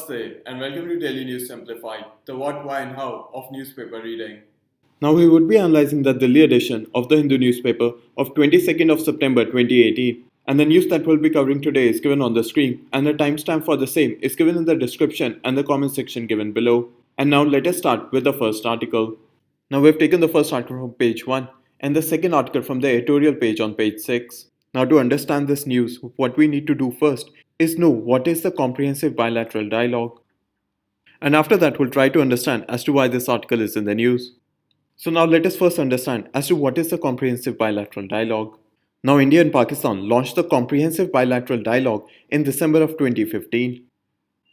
Namaste and welcome to Daily News Simplified, the what, why and how of newspaper reading. Now we would be analyzing the Delhi edition of the Hindu newspaper of 22nd of September 2018, and the news that we'll be covering today is given on the screen and the timestamp for the same is given in the description and the comment section given below. And now let us start with the first article. Now we've taken the first article from page 1 and the second article from the editorial page on page 6. Now to understand this news, what we need to do first is know what is the comprehensive bilateral dialogue. And after that we'll try to understand as to why this article is in the news. So now let us first understand as to what is the comprehensive bilateral dialogue. Now India and Pakistan launched the comprehensive bilateral dialogue in December of 2015,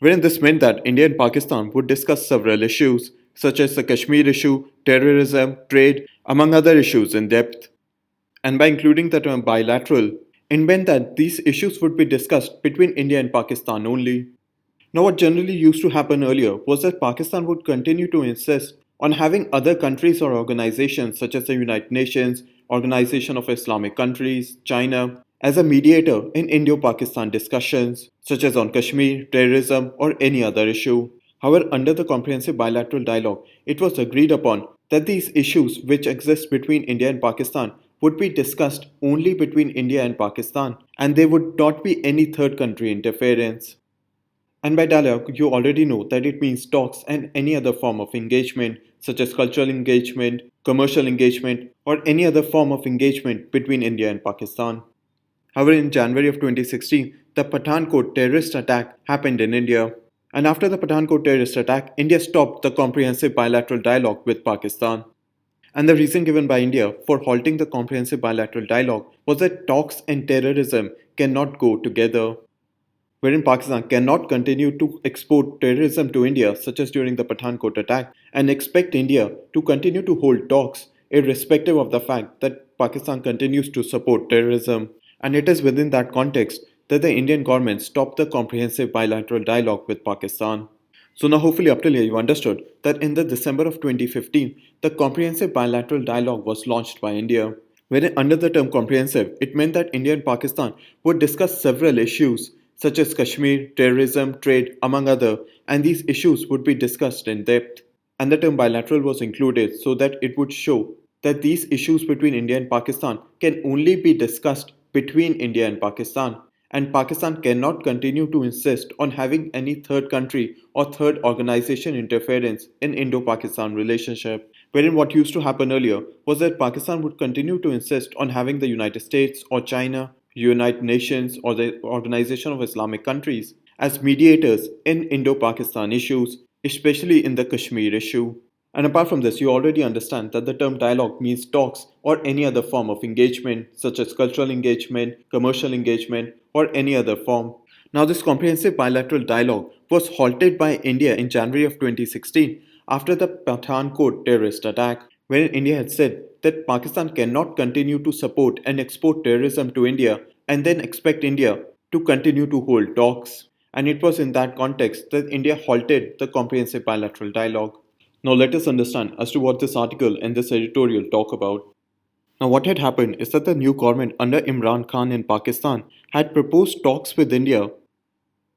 wherein this meant that India and Pakistan would discuss several issues such as the Kashmir issue, terrorism, trade, among other issues in depth. And by including the term bilateral, it meant that these issues would be discussed between India and Pakistan only. Now what generally used to happen earlier was that Pakistan would continue to insist on having other countries or organizations such as the United Nations, Organization of Islamic Countries, China, as a mediator in Indo-Pakistan discussions, such as on Kashmir, terrorism, or any other issue. However, under the comprehensive bilateral dialogue, it was agreed upon that these issues which exist between India and Pakistan would be discussed only between India and Pakistan, and there would not be any third country interference. And by dialogue, you already know that it means talks and any other form of engagement, such as cultural engagement, commercial engagement, or any other form of engagement between India and Pakistan. However, in January of 2016, the Pathankot terrorist attack happened in India. And after the Pathankot terrorist attack, India stopped the comprehensive bilateral dialogue with Pakistan. And the reason given by India for halting the comprehensive bilateral dialogue was that talks and terrorism cannot go together, wherein Pakistan cannot continue to export terrorism to India, such as during the Pathankot attack, and expect India to continue to hold talks, irrespective of the fact that Pakistan continues to support terrorism. And it is within that context that the Indian government stopped the comprehensive bilateral dialogue with Pakistan. So now hopefully up till here you understood that in the December of 2015, the comprehensive bilateral dialogue was launched by India, wherein under the term comprehensive, it meant that India and Pakistan would discuss several issues such as Kashmir, terrorism, trade, among other, and these issues would be discussed in depth. And the term bilateral was included so that it would show that these issues between India and Pakistan can only be discussed between India and Pakistan cannot continue to insist on having any third country or third organization interference in Indo-Pakistan relationship, wherein what used to happen earlier was that Pakistan would continue to insist on having the United States or China, United Nations, or the Organization of Islamic Countries as mediators in Indo-Pakistan issues, especially in the Kashmir issue. And apart from this, you already understand that the term dialogue means talks or any other form of engagement, such as cultural engagement, commercial engagement, or any other form. Now, this comprehensive bilateral dialogue was halted by India in January of 2016 after the Pathankot terrorist attack, wherein India had said that Pakistan cannot continue to support and export terrorism to India and then expect India to continue to hold talks. And it was in that context that India halted the comprehensive bilateral dialogue. Now let us understand as to what this article and this editorial talk about. Now what had happened is that the new government under Imran Khan in Pakistan had proposed talks with India.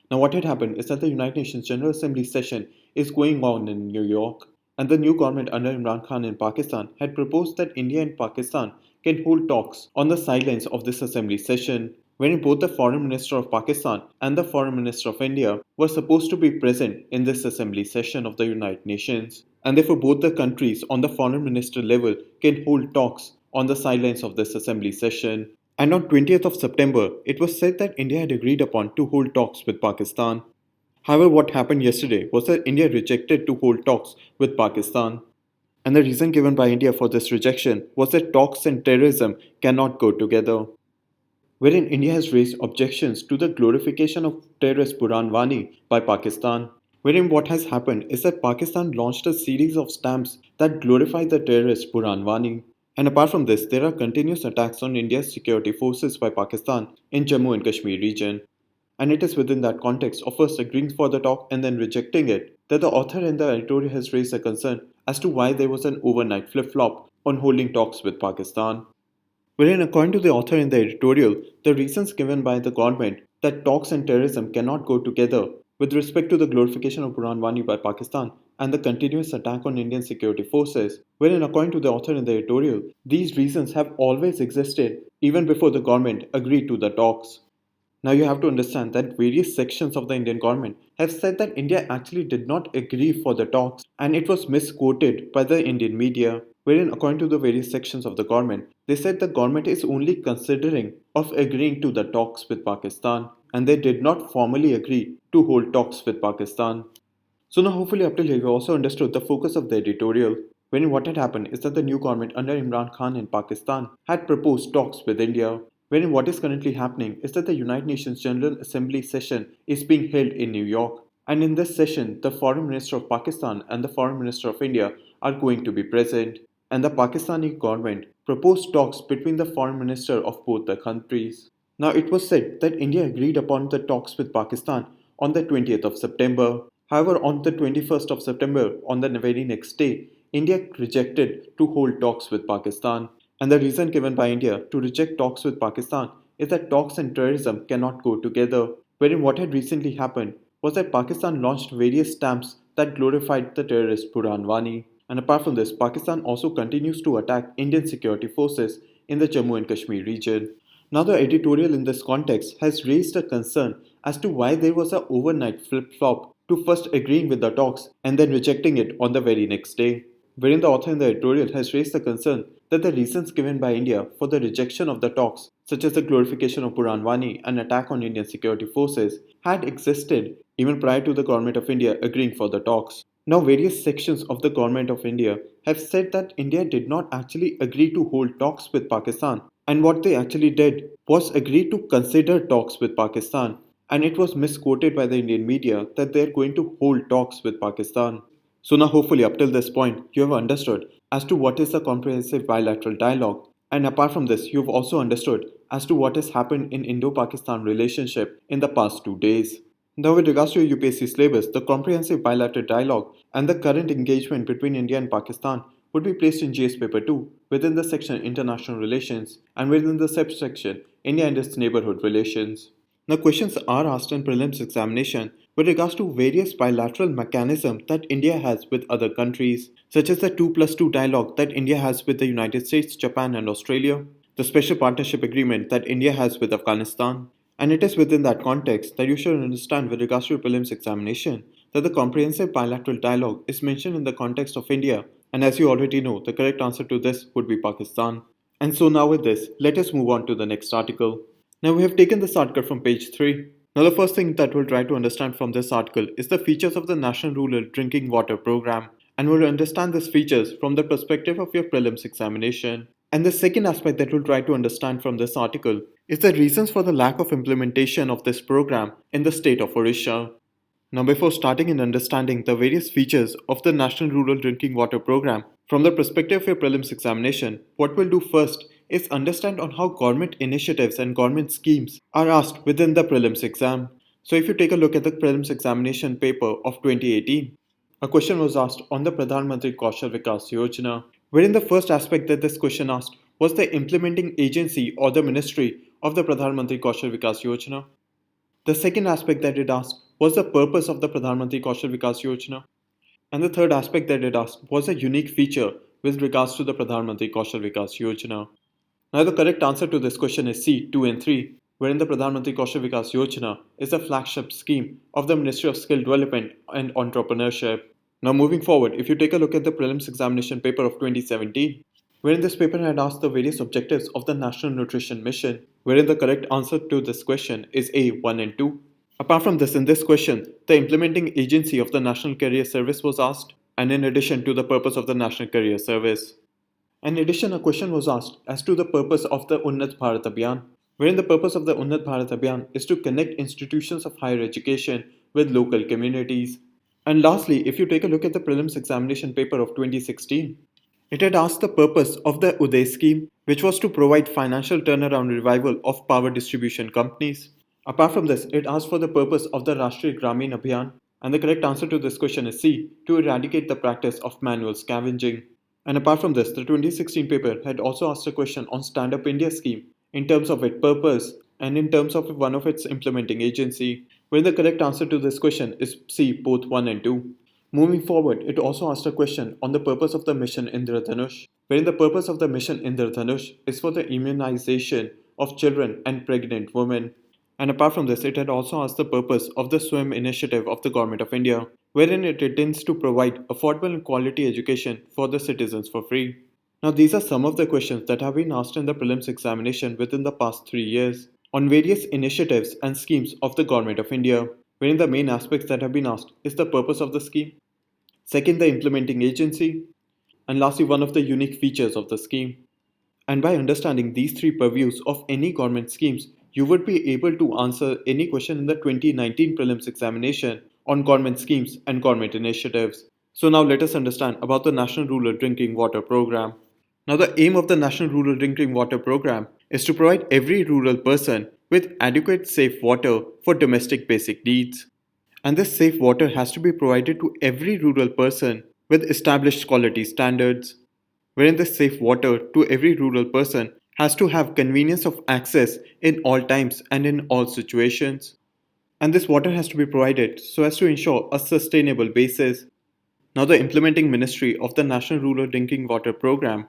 Now what had happened is that the United Nations General Assembly session is going on in New York, and the new government under Imran Khan in Pakistan had proposed that India and Pakistan can hold talks on the sidelines of this assembly session, wherein both the Foreign Minister of Pakistan and the Foreign Minister of India were supposed to be present in this assembly session of the United Nations. And therefore both the countries on the Foreign Minister level can hold talks on the sidelines of this assembly session. And on 20th of September, it was said that India had agreed upon to hold talks with Pakistan. However, what happened yesterday was that India rejected to hold talks with Pakistan. And the reason given by India for this rejection was that talks and terrorism cannot go together, wherein India has raised objections to the glorification of terrorist Burhan Wani by Pakistan, wherein what has happened is that Pakistan launched a series of stamps that glorify the terrorist Burhan Wani. And apart from this, there are continuous attacks on India's security forces by Pakistan in Jammu and Kashmir region. And it is within that context of first agreeing for the talk and then rejecting it that the author in the editorial has raised a concern as to why there was an overnight flip-flop on holding talks with Pakistan. Wherein according to the author in the editorial, the reasons given by the government that talks and terrorism cannot go together with respect to the glorification of Burhan Wani by Pakistan and the continuous attack on Indian security forces, wherein according to the author in the editorial, these reasons have always existed even before the government agreed to the talks. Now you have to understand that various sections of the Indian government have said that India actually did not agree for the talks and it was misquoted by the Indian media, wherein according to the various sections of the government, they said the government is only considering of agreeing to the talks with Pakistan and they did not formally agree to hold talks with Pakistan. So now hopefully up till here you also understood the focus of the editorial, wherein what had happened is that the new government under Imran Khan in Pakistan had proposed talks with India, wherein what is currently happening is that the United Nations General Assembly session is being held in New York. And in this session, the Foreign Minister of Pakistan and the Foreign Minister of India are going to be present. And the Pakistani government proposed talks between the Foreign Minister of both the countries. Now it was said that India agreed upon the talks with Pakistan on the 20th of September. However, on the 21st of September, on the very next day, India rejected to hold talks with Pakistan. And the reason given by India to reject talks with Pakistan is that talks and terrorism cannot go together. Wherein what had recently happened was that Pakistan launched various stamps that glorified the terrorist Burhan Wani. And apart from this, Pakistan also continues to attack Indian security forces in the Jammu and Kashmir region. Now, the editorial in this context has raised a concern as to why there was an overnight flip flop to first agreeing with the talks and then rejecting it on the very next day. Wherein the author in the editorial has raised the concern that the reasons given by India for the rejection of the talks, such as the glorification of Burhan Wani and attack on Indian security forces, had existed even prior to the government of India agreeing for the talks. Now, various sections of the government of India have said that India did not actually agree to hold talks with Pakistan, and what they actually did was agree to consider talks with Pakistan, and it was misquoted by the Indian media that they are going to hold talks with Pakistan. So now hopefully up till this point you have understood as to what is the comprehensive bilateral dialogue, and apart from this you have also understood as to what has happened in Indo-Pakistan relationship in the past 2 days. Now with regards to your UPSC syllabus, the comprehensive bilateral dialogue and the current engagement between India and Pakistan would be placed in GS paper 2 within the section International Relations and within the subsection India and its neighborhood relations. Now questions are asked in prelims examination with regards to various bilateral mechanisms that India has with other countries, such as the 2+2 dialogue that India has with the United States, Japan and Australia, the special partnership agreement that India has with Afghanistan. And it is within that context that you should understand with regards to your prelims examination that the comprehensive bilateral dialogue is mentioned in the context of India, and as you already know, the correct answer to this would be Pakistan. And so now with this, let us move on to the next article. Now we have taken this article from page 3. Now the first thing that we'll try to understand from this article is the features of the National Rural Drinking Water Program, and we'll understand these features from the perspective of your prelims examination. And the second aspect that we'll try to understand from this article is the reasons for the lack of implementation of this program in the state of Odisha. Now before starting in understanding the various features of the National Rural Drinking Water Program from the perspective of your prelims examination, what we'll do first is understand on how government initiatives and government schemes are asked within the prelims exam. So if you take a look at the prelims examination paper of 2018, a question was asked on the Pradhan Mantri Kaushal Vikas Yojana, wherein the first aspect that this question asked was the implementing agency or the ministry of the Pradhan Mantri Kaushal Vikas Yojana. The second aspect that it asked was the purpose of the Pradhan Mantri Kaushal Vikas Yojana. And the third aspect that it asked was a unique feature with regards to the Pradhan Mantri Kaushal Vikas Yojana. Now the correct answer to this question is C, 2 and 3, wherein the Pradhan Mantri Kaushal Vikas Yojana is the flagship scheme of the Ministry of Skill Development and Entrepreneurship. Now moving forward, if you take a look at the prelims examination paper of 2017, wherein this paper had asked the various objectives of the National Nutrition Mission, wherein the correct answer to this question is A, 1 and 2. Apart from this, in this question, the implementing agency of the National Career Service was asked, and in addition to the purpose of the National Career Service. In addition, a question was asked as to the purpose of the Unnat Bharat Abhiyan, wherein the purpose of the Unnat Bharat Abhiyan is to connect institutions of higher education with local communities. And lastly, if you take a look at the prelims examination paper of 2016, it had asked the purpose of the Uday scheme, which was to provide financial turnaround revival of power distribution companies. Apart from this, it asked for the purpose of the Rashtriya Gramin Abhiyan, and the correct answer to this question is C, to eradicate the practice of manual scavenging. And apart from this, the 2016 paper had also asked a question on Stand Up India scheme in terms of its purpose and in terms of one of its implementing agency. where the correct answer to this question is C, both 1 and 2. Moving forward, it also asked a question on the purpose of the mission Indradhanush, wherein the purpose of the mission Indradhanush is for the immunization of children and pregnant women. And apart from this, it had also asked the purpose of the SWIM initiative of the Government of India, wherein it intends to provide affordable and quality education for the citizens for free. Now, these are some of the questions that have been asked in the prelims examination within the past 3 years on various initiatives and schemes of the Government of India, wherein the main aspects that have been asked is the purpose of the scheme, second, the implementing agency, and lastly, one of the unique features of the scheme. And by understanding these three purviews of any government schemes, you would be able to answer any question in the 2019 prelims examination on government schemes and government initiatives. So now let us understand about the National Rural Drinking Water Program. Now the aim of the National Rural Drinking Water Program is to provide every rural person with adequate safe water for domestic basic needs. And this safe water has to be provided to every rural person with established quality standards, wherein the safe water to every rural person has to have convenience of access in all times and in all situations. And this water has to be provided so as to ensure a sustainable basis. Now, the implementing ministry of the National Rural Drinking Water Program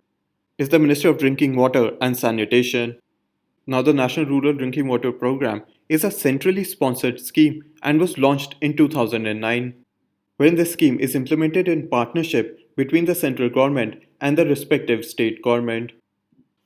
is the Ministry of Drinking Water and Sanitation. Now, the National Rural Drinking Water Program is a centrally sponsored scheme and was launched in 2009, wherein this scheme is implemented in partnership between the central government and the respective state government.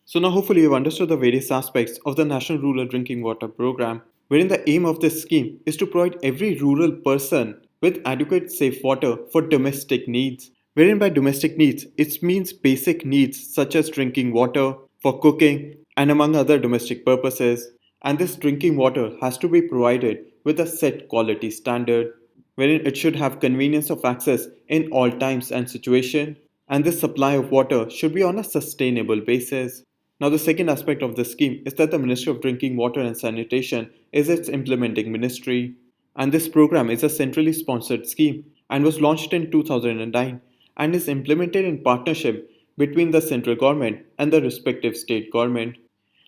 So now hopefully you've understood the various aspects of the National Rural Drinking Water Program, wherein the aim of this scheme is to provide every rural person with adequate safe water for domestic needs. Wherein by domestic needs, it means basic needs such as drinking water, for cooking, and among other domestic purposes. And this drinking water has to be provided with a set quality standard, wherein it should have convenience of access in all times and situation, and this supply of water should be on a sustainable basis. Now, the second aspect of this scheme is that the Ministry of Drinking Water and Sanitation is its implementing ministry, and this program is a centrally sponsored scheme and was launched in 2009 and is implemented in partnership between the central government and the respective state government.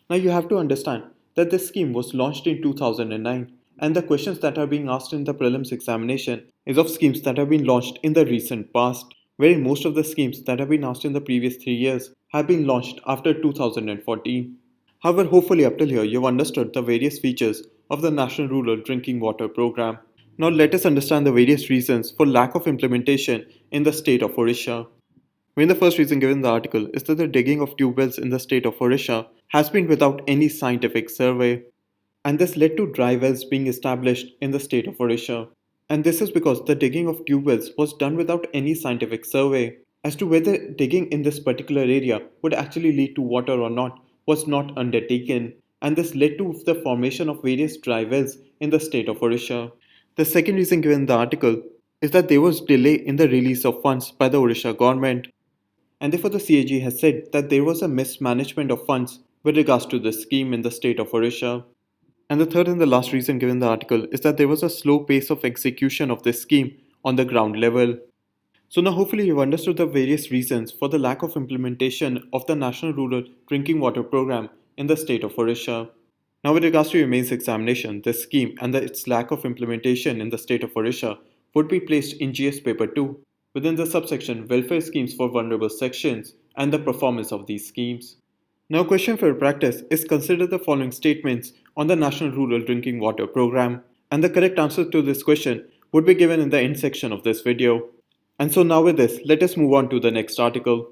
Now you have to understand that this scheme was launched in 2009 and the questions that are being asked in the prelims examination is of schemes that have been launched in the recent past, wherein most of the schemes that have been asked in the previous 3 years have been launched after 2014. However, hopefully up till here you've understood the various features of the National Rural Drinking Water Program. Now let us understand the various reasons for lack of implementation in the state of Odisha. When the first reason given in the article is that the digging of tube wells in the state of Odisha has been without any scientific survey, and this led to dry wells being established in the state of Odisha. And this is because the digging of tube wells was done without any scientific survey as to whether digging in this particular area would actually lead to water or not was not undertaken, and this led to the formation of various dry wells in the state of Odisha. The second reason given in the article is that there was delay in the release of funds by the Odisha government, and therefore the CAG has said that there was a mismanagement of funds with regards to this scheme in the state of Odisha. And the third and the last reason given in the article is that there was a slow pace of execution of this scheme on the ground level. So now hopefully you've understood the various reasons for the lack of implementation of the National Rural Drinking Water Program in the state of Odisha. Now with regards to your mains examination, this scheme and its lack of implementation in the state of Odisha would be placed in GS paper 2 within the subsection Welfare Schemes for Vulnerable Sections and the performance of these schemes. Now, a question for practice is consider the following statements on the National Rural Drinking Water Program, and the correct answer to this question would be given in the end section of this video. And so now with this, let us move on to the next article.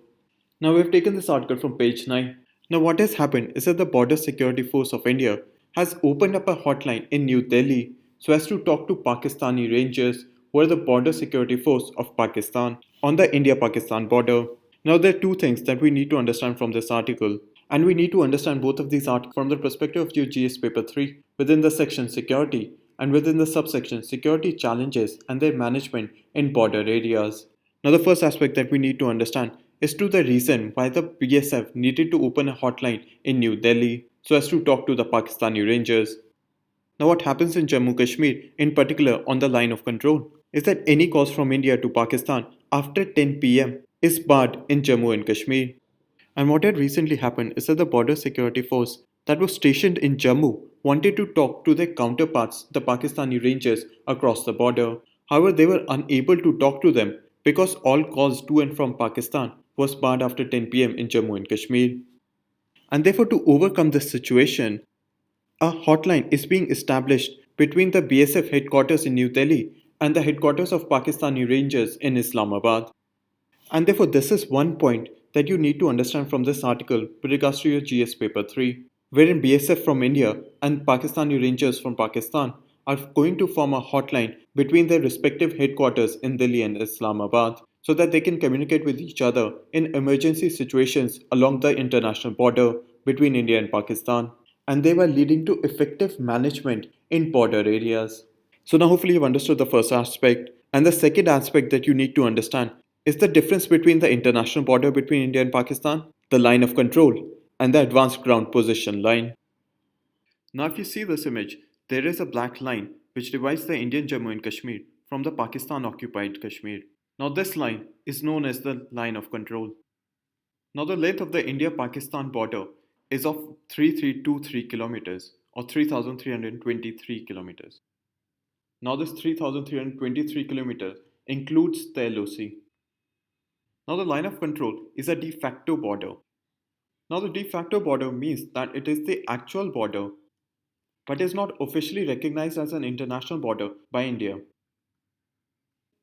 Now we have taken this article from page 9. Now what has happened is that the Border Security Force of India has opened up a hotline in New Delhi so as to talk to Pakistani rangers who are the Border Security Force of Pakistan on the India-Pakistan border. Now there are two things that we need to understand from this article, and we need to understand both of these articles from the perspective of your GS paper 3 within the section Security and within the subsection Security Challenges and their management in border areas. Now the first aspect that we need to understand is to the reason why the BSF needed to open a hotline in New Delhi so as to talk to the Pakistani rangers. Now what happens in Jammu Kashmir, in particular on the line of control, is that any calls from India to Pakistan after 10 pm is barred in Jammu and Kashmir. And what had recently happened is that the Border Security Force that was stationed in Jammu wanted to talk to their counterparts, the Pakistani Rangers, across the border. However, they were unable to talk to them because all calls to and from Pakistan was barred after 10 pm in Jammu and Kashmir. And therefore, to overcome this situation, a hotline is being established between the BSF headquarters in New Delhi and the headquarters of Pakistani Rangers in Islamabad. And therefore, this is one point that you need to understand from this article with regards to your GS paper 3, wherein BSF from India and Pakistani Rangers from Pakistan are going to form a hotline between their respective headquarters in Delhi and Islamabad so that they can communicate with each other in emergency situations along the international border between India and Pakistan, and thereby leading to effective management in border areas. So now hopefully you've understood the first aspect. And the second aspect that you need to understand is the difference between the international border between India and Pakistan, the line of control, and the advanced ground position line. Now if you see this image, there is a black line which divides the Indian Jammu and Kashmir from the Pakistan occupied Kashmir. Now this line is known as the line of control. Now the length of the India-Pakistan border is of 3323 kilometers or 3323 kilometers. Now this 3323 kilometers includes the LoC. Now the line of control is a de facto border. Now the de facto border means that it is the actual border but is not officially recognized as an international border by India.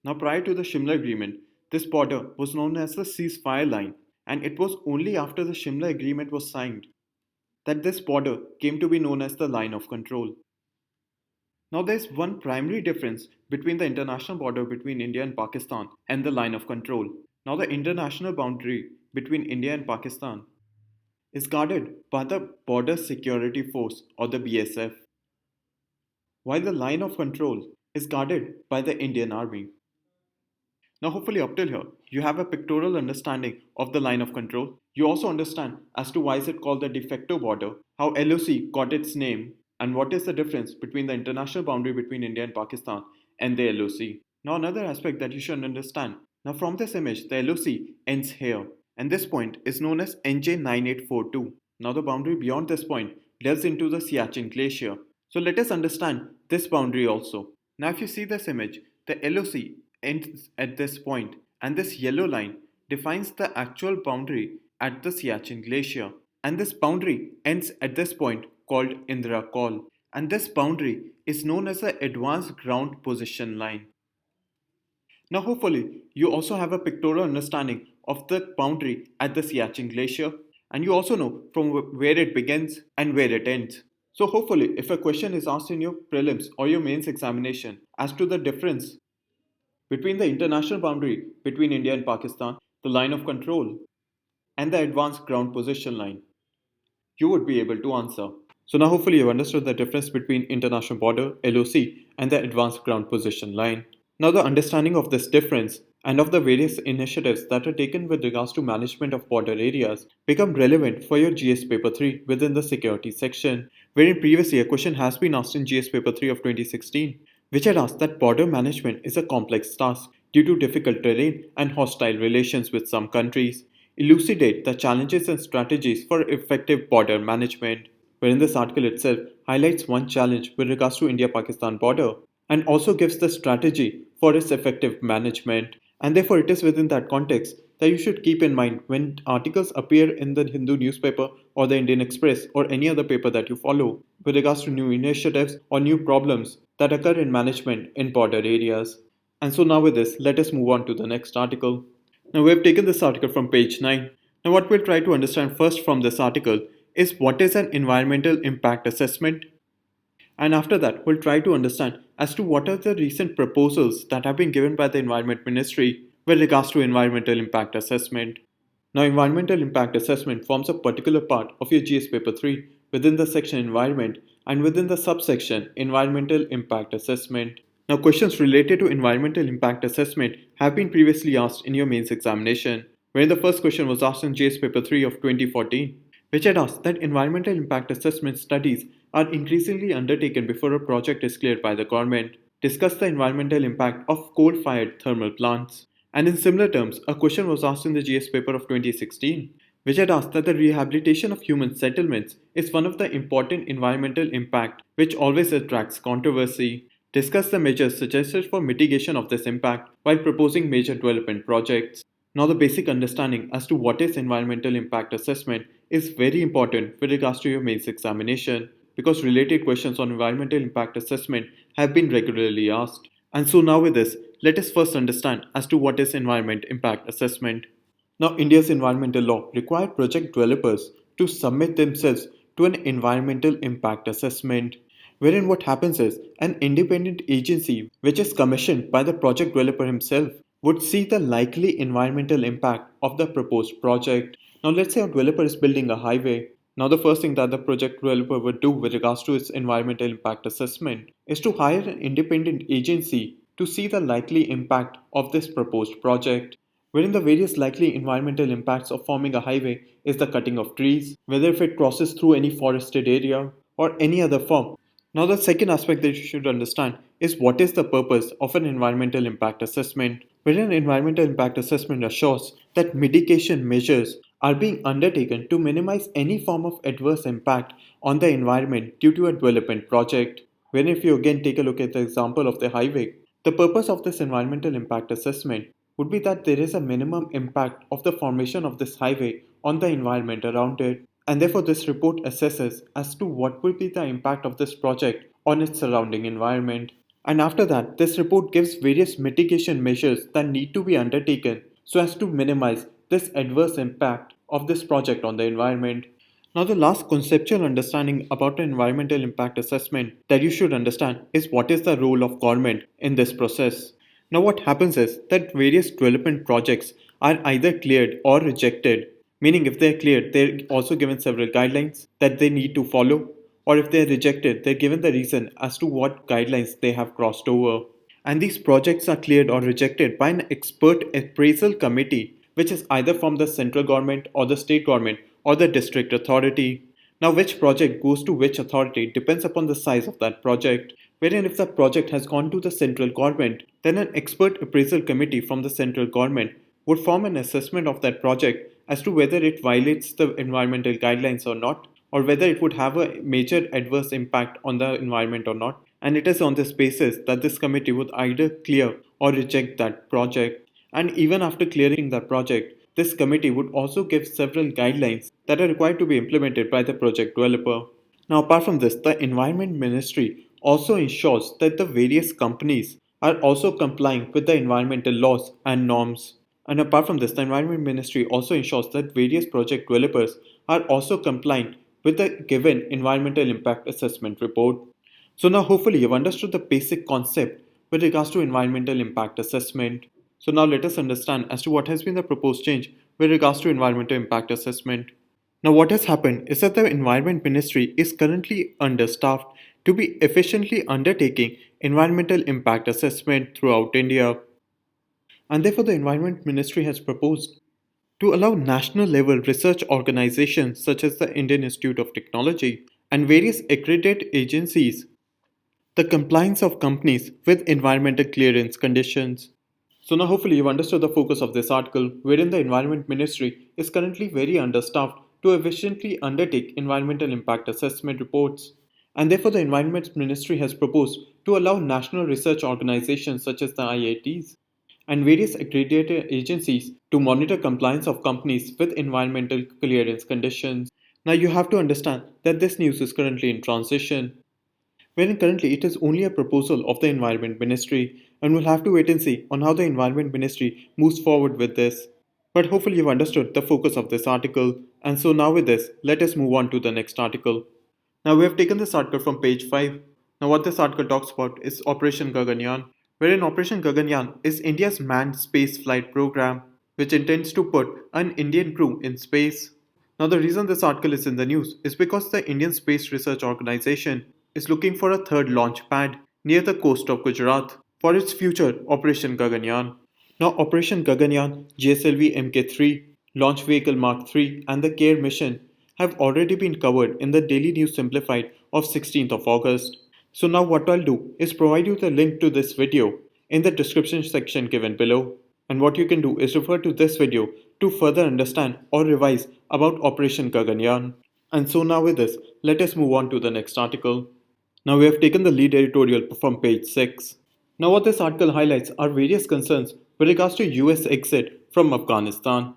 Now prior to the Shimla Agreement, this border was known as the ceasefire line, and it was only after the Shimla Agreement was signed that this border came to be known as the line of control. Now there is one primary difference between the international border between India and Pakistan and the line of control. Now the international boundary between India and Pakistan is guarded by the Border Security Force or the BSF, while the line of control is guarded by the Indian Army. Now hopefully up till here, you have a pictorial understanding of the line of control. You also understand as to why is it called the de facto border, how LoC got its name, and what is the difference between the international boundary between India and Pakistan and the LoC. Now another aspect that you should understand. Now from this image, the LoC ends here, and this point is known as NJ9842. Now the boundary beyond this point delves into the Siachen Glacier. So let us understand this boundary also. Now if you see this image, the LoC ends at this point, and this yellow line defines the actual boundary at the Siachen Glacier. And this boundary ends at this point called Indira Col. And this boundary is known as the Advanced Ground Position Line. Now hopefully you also have a pictorial understanding of the boundary at the Siachen Glacier, and you also know from where it begins and where it ends. So hopefully if a question is asked in your prelims or your mains examination as to the difference between the international boundary between India and Pakistan, the line of control, and the advanced ground position line, you would be able to answer. So now hopefully you've understood the difference between international border, LoC, and the advanced ground position line. Now the understanding of this difference and of the various initiatives that are taken with regards to management of border areas become relevant for your GS paper 3 within the security section, wherein previously a question has been asked in GS paper 3 of 2016, which had asked that border management is a complex task due to difficult terrain and hostile relations with some countries. Elucidate the challenges and strategies for effective border management, wherein this article itself highlights one challenge with regards to India-Pakistan border and also gives the strategy for its effective management. And therefore it is within that context that you should keep in mind when articles appear in the Hindu newspaper or the Indian Express or any other paper that you follow with regards to new initiatives or new problems that occur in management in border areas. And so now with this, let us move on to the next article. Now we have taken this article from page 9. Now what we'll try to understand first from this article is what is an environmental impact assessment, and after that we'll try to understand as to what are the recent proposals that have been given by the Environment Ministry with regards to environmental impact assessment. Now environmental impact assessment forms a particular part of your GS paper 3 within the section environment and within the subsection environmental impact assessment. Now questions related to environmental impact assessment have been previously asked in your mains examination, wherein the first question was asked in GS paper 3 of 2014, which had asked that environmental impact assessment studies are increasingly undertaken before a project is cleared by the government. Discuss the environmental impact of coal-fired thermal plants. And in similar terms, a question was asked in the GS paper of 2016, which had asked that the rehabilitation of human settlements is one of the important environmental impact which always attracts controversy. Discuss the measures suggested for mitigation of this impact while proposing major development projects. Now, the basic understanding as to what is environmental impact assessment is very important with regards to your mains examination because related questions on environmental impact assessment have been regularly asked. And so now with this, let us first understand as to what is environment impact assessment. Now, India's environmental law required project developers to submit themselves to an environmental impact assessment, wherein what happens is an independent agency, which is commissioned by the project developer himself, would see the likely environmental impact of the proposed project. Now, let's say a developer is building a highway. Now, the first thing that the project developer would do with regards to its environmental impact assessment is to hire an independent agency to see the likely impact of this proposed project, wherein the various likely environmental impacts of forming a highway is the cutting of trees, whether if it crosses through any forested area or any other form. Now, the second aspect that you should understand is what is the purpose of an environmental impact assessment, wherein an environmental impact assessment assures that mitigation measures are being undertaken to minimize any form of adverse impact on the environment due to a development project. When if you again take a look at the example of the highway, the purpose of this environmental impact assessment would be that there is a minimum impact of the formation of this highway on the environment around it, and therefore this report assesses as to what will be the impact of this project on its surrounding environment. And after that, this report gives various mitigation measures that need to be undertaken so as to minimize this adverse impact of this project on the environment. Now, the last conceptual understanding about an environmental impact assessment that you should understand is what is the role of government in this process. Now, what happens is that various development projects are either cleared or rejected, meaning if they're cleared, they're also given several guidelines that they need to follow, or if they're rejected, they're given the reason as to what guidelines they have crossed over. And these projects are cleared or rejected by an expert appraisal committee, which is either from the central government or the state government or the district authority. Now, which project goes to which authority depends upon the size of that project, wherein if the project has gone to the central government, then an expert appraisal committee from the central government would form an assessment of that project as to whether it violates the environmental guidelines or not, or whether it would have a major adverse impact on the environment or not. And it is on this basis that this committee would either clear or reject that project. And even after clearing that project, this committee would also give several guidelines that are required to be implemented by the project developer. Now, apart from this, the Environment Ministry also ensures that the various companies are also complying with the environmental laws and norms. And apart from this, the Environment Ministry also ensures that various project developers are also compliant with the given environmental impact assessment report. So now hopefully you've understood the basic concept with regards to environmental impact assessment. So now let us understand as to what has been the proposed change with regards to environmental impact assessment. Now what has happened is that the Environment Ministry is currently understaffed to be efficiently undertaking environmental impact assessment throughout India. And therefore the Environment Ministry has proposed to allow national level research organizations such as the Indian Institute of Technology and various accredited agencies the compliance of companies with environmental clearance conditions. So now hopefully you've understood the focus of this article, wherein the Environment Ministry is currently very understaffed to efficiently undertake environmental impact assessment reports. And therefore the Environment Ministry has proposed to allow national research organizations such as the IITs and various accredited agencies to monitor compliance of companies with environmental clearance conditions. Now you have to understand that this news is currently in transition, wherein currently it is only a proposal of the Environment Ministry, and we'll have to wait and see on how the Environment Ministry moves forward with this. But hopefully you've understood the focus of this article, and so now with this, let us move on to the next article. Now we have taken this article from page 5. Now what this article talks about is Operation Gaganyaan, wherein Operation Gaganyaan is India's manned space flight program, which intends to put an Indian crew in space. Now the reason this article is in the news is because the Indian Space Research Organization is looking for a third launch pad near the coast of Gujarat for its future Operation Gaganyaan. Now Operation Gaganyaan, GSLV Mk3, Launch Vehicle Mark III and the CARE mission have already been covered in the Daily News Simplified of 16th of August. So now what I'll do is provide you the link to this video in the description section given below. And what you can do is refer to this video to further understand or revise about Operation Gaganyaan. And so now with this, let us move on to the next article. Now we have taken the lead editorial from page 6. Now what this article highlights are various concerns with regards to US exit from Afghanistan.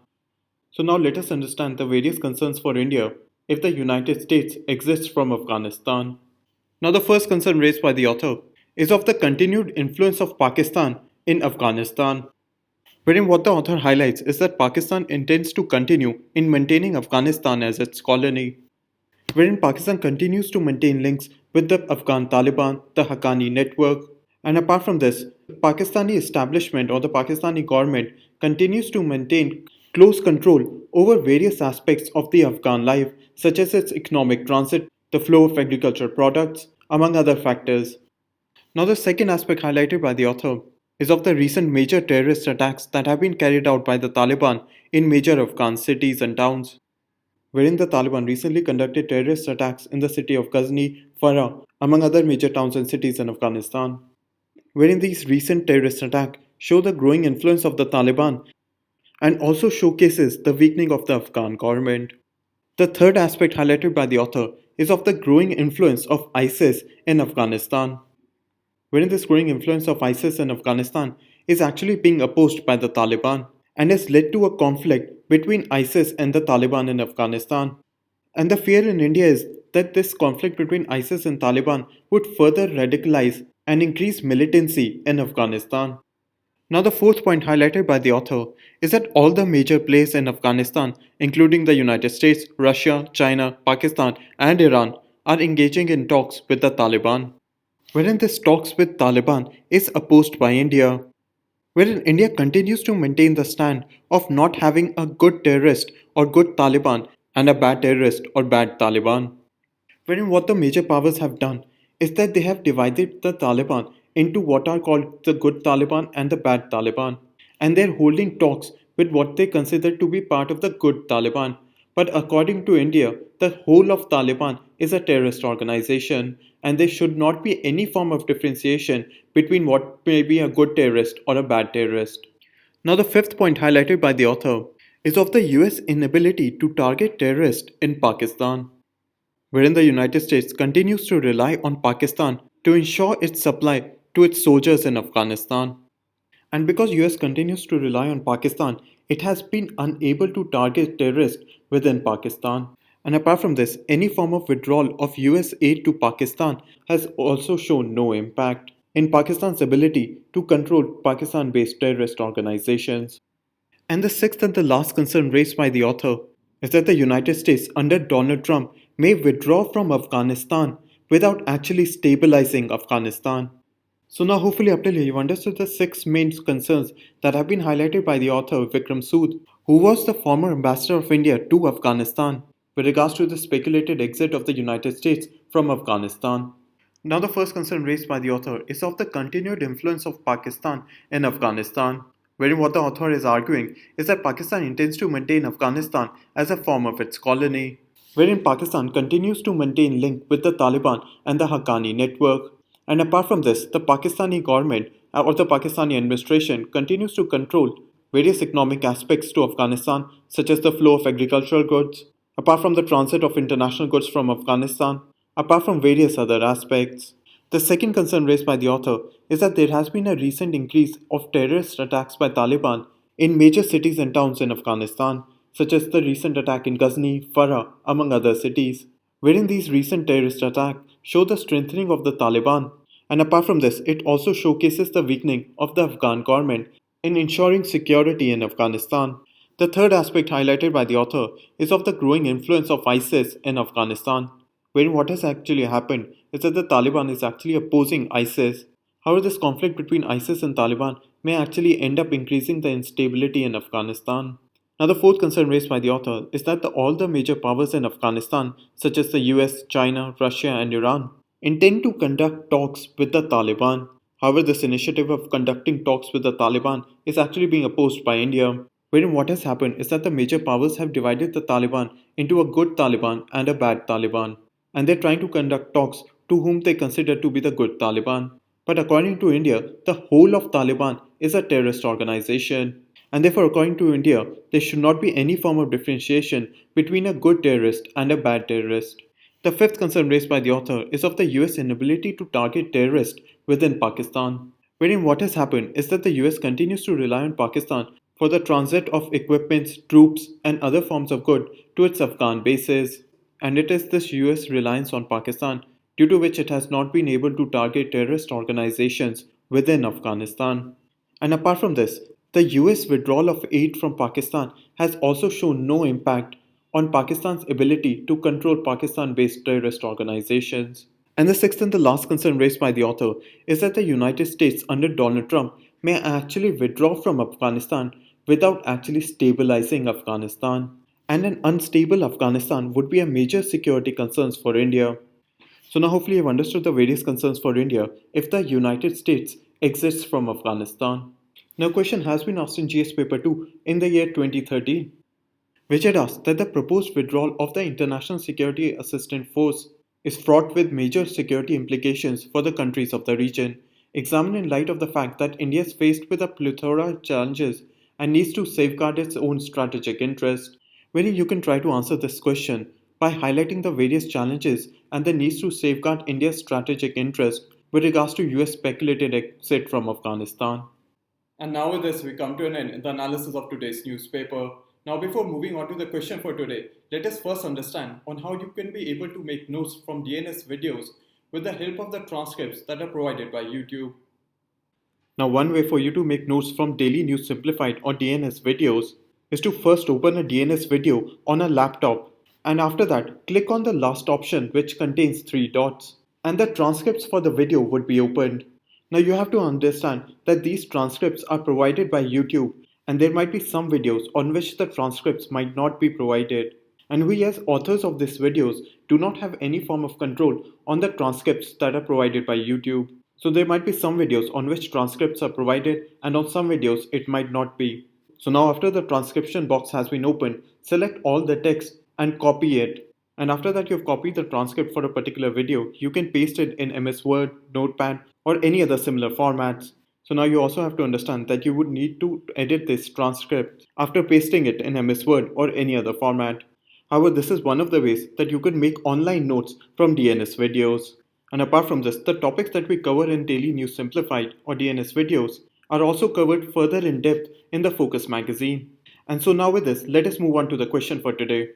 So now let us understand the various concerns for India if the United States exits from Afghanistan. Now the first concern raised by the author is of the continued influence of Pakistan in Afghanistan, wherein what the author highlights is that Pakistan intends to continue in maintaining Afghanistan as its colony, wherein Pakistan continues to maintain links with the Afghan Taliban, the Haqqani network, and apart from this, the Pakistani establishment or the Pakistani government continues to maintain close control over various aspects of the Afghan life, such as its economic transit, the flow of agricultural products, among other factors. Now, the second aspect highlighted by the author is of the recent major terrorist attacks that have been carried out by the Taliban in major Afghan cities and towns, wherein the Taliban recently conducted terrorist attacks in the city of Ghazni, Farah, among other major towns and cities in Afghanistan, wherein these recent terrorist attacks show the growing influence of the Taliban and also showcases the weakening of the Afghan government. The third aspect highlighted by the author is of the growing influence of ISIS in Afghanistan, wherein this growing influence of ISIS in Afghanistan is actually being opposed by the Taliban and has led to a conflict between ISIS and the Taliban in Afghanistan. And the fear in India is that this conflict between ISIS and Taliban would further radicalize and increase militancy in Afghanistan. Now, the fourth point highlighted by the author is that all the major players in Afghanistan, including the United States, Russia, China, Pakistan, and Iran, are engaging in talks with the Taliban, wherein this talks with Taliban is opposed by India, wherein India continues to maintain the stand of not having a good terrorist or good Taliban and a bad terrorist or bad Taliban, wherein what the major powers have done is that they have divided the Taliban into what are called the good Taliban and the bad Taliban, and they're holding talks with what they consider to be part of the good Taliban. But according to India, the whole of Taliban is a terrorist organization, and there should not be any form of differentiation between what may be a good terrorist or a bad terrorist. Now, the fifth point highlighted by the author is of the US inability to target terrorists in Pakistan, wherein the United States continues to rely on Pakistan to ensure its supply to its soldiers in Afghanistan. And because US continues to rely on Pakistan, it has been unable to target terrorists within Pakistan. And apart from this, any form of withdrawal of US aid to Pakistan has also shown no impact in Pakistan's ability to control Pakistan-based terrorist organizations. And the sixth and the last concern raised by the author is that the United States under Donald Trump may withdraw from Afghanistan without actually stabilizing Afghanistan. So now hopefully up till here you've understood the six main concerns that have been highlighted by the author Vikram Sood, who was the former ambassador of India to Afghanistan with regards to the speculated exit of the United States from Afghanistan. Now the first concern raised by the author is of the continued influence of Pakistan in Afghanistan, wherein what the author is arguing is that Pakistan intends to maintain Afghanistan as a form of its colony, wherein Pakistan continues to maintain link with the Taliban and the Haqqani network. And apart from this, the Pakistani government or the Pakistani administration continues to control various economic aspects to Afghanistan, such as the flow of agricultural goods, apart from the transit of international goods from Afghanistan, apart from various other aspects. The second concern raised by the author is that there has been a recent increase of terrorist attacks by Taliban in major cities and towns in Afghanistan, such as the recent attack in Ghazni, Farah, among other cities, wherein these recent terrorist attacks show the strengthening of the Taliban. And apart from this, it also showcases the weakening of the Afghan government in ensuring security in Afghanistan. The third aspect highlighted by the author is of the growing influence of ISIS in Afghanistan, wherein what has actually happened is that the Taliban is actually opposing ISIS. However, this conflict between ISIS and Taliban may actually end up increasing the instability in Afghanistan. Now, the fourth concern raised by the author is that all the major powers in Afghanistan, such as the US, China, Russia, and Iran, intend to conduct talks with the Taliban. However, this initiative of conducting talks with the Taliban is actually being opposed by India, wherein what has happened is that the major powers have divided the Taliban into a good Taliban and a bad Taliban, and they're trying to conduct talks to whom they consider to be the good Taliban. But according to India, the whole of Taliban is a terrorist organization, And therefore, according to India, there should not be any form of differentiation between a good terrorist and a bad terrorist. The fifth concern raised by the author is of the US inability to target terrorists within Pakistan, wherein what has happened is that the US continues to rely on Pakistan for the transit of equipments, troops, and other forms of good to its Afghan bases. And it is this US reliance on Pakistan due to which it has not been able to target terrorist organizations within Afghanistan. And apart from this, the US withdrawal of aid from Pakistan has also shown no impact on Pakistan's ability to control Pakistan based terrorist organizations. And the sixth and the last concern raised by the author is that the United States under Donald Trump may actually withdraw from Afghanistan without actually stabilizing Afghanistan. And an unstable Afghanistan would be a major security concern for India. So now hopefully you've understood the various concerns for India if the United States exits from Afghanistan. Now a question has been asked in GS paper 2 in the year 2013, which had asked that the proposed withdrawal of the International Security Assistance Force is fraught with major security implications for the countries of the region, examined in light of the fact that India is faced with a plethora of challenges and needs to safeguard its own strategic interests. Wherein you can try to answer this question by highlighting the various challenges and the needs to safeguard India's strategic interest with regards to US speculated exit from Afghanistan. And now with this, we come to an end in the analysis of today's newspaper. Now before moving on to the question for today, let us first understand on how you can be able to make notes from DNS videos with the help of the transcripts that are provided by YouTube. Now one way for you to make notes from Daily News Simplified or DNS videos is to first open a DNS video on a laptop, and after that click on the last option which contains three dots, and the transcripts for the video would be opened. Now you have to understand that these transcripts are provided by YouTube, and there might be some videos on which the transcripts might not be provided. And we as authors of these videos do not have any form of control on the transcripts that are provided by YouTube. So there might be some videos on which transcripts are provided and on some videos it might not be. So now after the transcription box has been opened, select all the text and copy it. And after that you've copied the transcript for a particular video, you can paste it in MS Word, Notepad or any other similar formats. So now you also have to understand that you would need to edit this transcript after pasting it in MS Word or any other format. However, this is one of the ways that you can make online notes from DNS videos. And apart from this, the topics that we cover in Daily News Simplified or DNS videos are also covered further in depth in the Focus magazine. And so now with this, let us move on to the question for today.